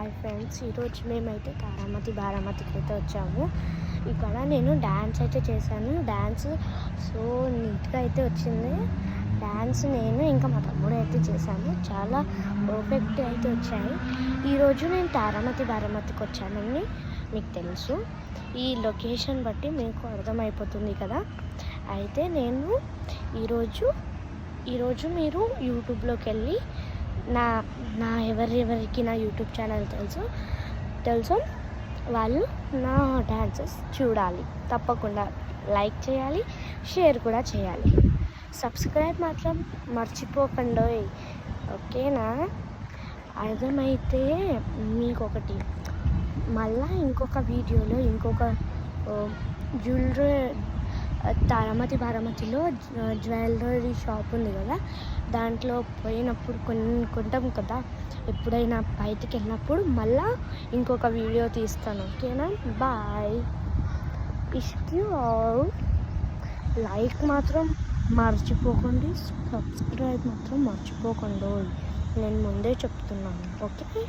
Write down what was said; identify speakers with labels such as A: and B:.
A: Hi friends, ఈరోజు మేమైతే బారామతికి అయితే వచ్చాము. ఇక్కడ నేను డ్యాన్స్ అయితే చేశాను. డ్యాన్స్ సో నీట్గా అయితే వచ్చింది. డ్యాన్స్ నేను ఇంకా మా తమ్ముడు అయితే చేశాను. చాలా పర్ఫెక్ట్ అయితే వచ్చాయి. ఈరోజు నేను బారామతికి వచ్చానని మీకు తెలుసు. ఈ లొకేషన్ బట్టి మీకు అర్థమైపోతుంది కదా. అయితే నేను ఈరోజు మీరు యూట్యూబ్లోకి వెళ్ళి నా ఎవరికి నా యూట్యూబ్ ఛానల్ తెలుసు వాళ్ళు నా డాన్సెస్ చూడాలి. తప్పకుండా లైక్ చేయాలి, షేర్ కూడా చేయాలి. సబ్స్క్రైబ్ మాత్రం మర్చిపోకండి, ఓకేనా? అర్థమైతే మీకు ఒకటి మళ్ళీ ఇంకొక వీడియోలో ఇంకొక జ్యువెలరీ బారామతిలో జ్యువెలరీ షాప్ ఉంది కదా, దాంట్లో పోయినప్పుడు కొంటాం కదా. ఎప్పుడైనా బయటికి వెళ్ళినప్పుడు మళ్ళీ ఇంకొక వీడియో తీస్తాను, ఓకేనా? బాయ్. ఇష్యూ లైక్ మాత్రం మర్చిపోకండి, సబ్స్క్రైబ్ మాత్రం మర్చిపోకండి. నేను ముందే చెప్తున్నాను, ఓకే?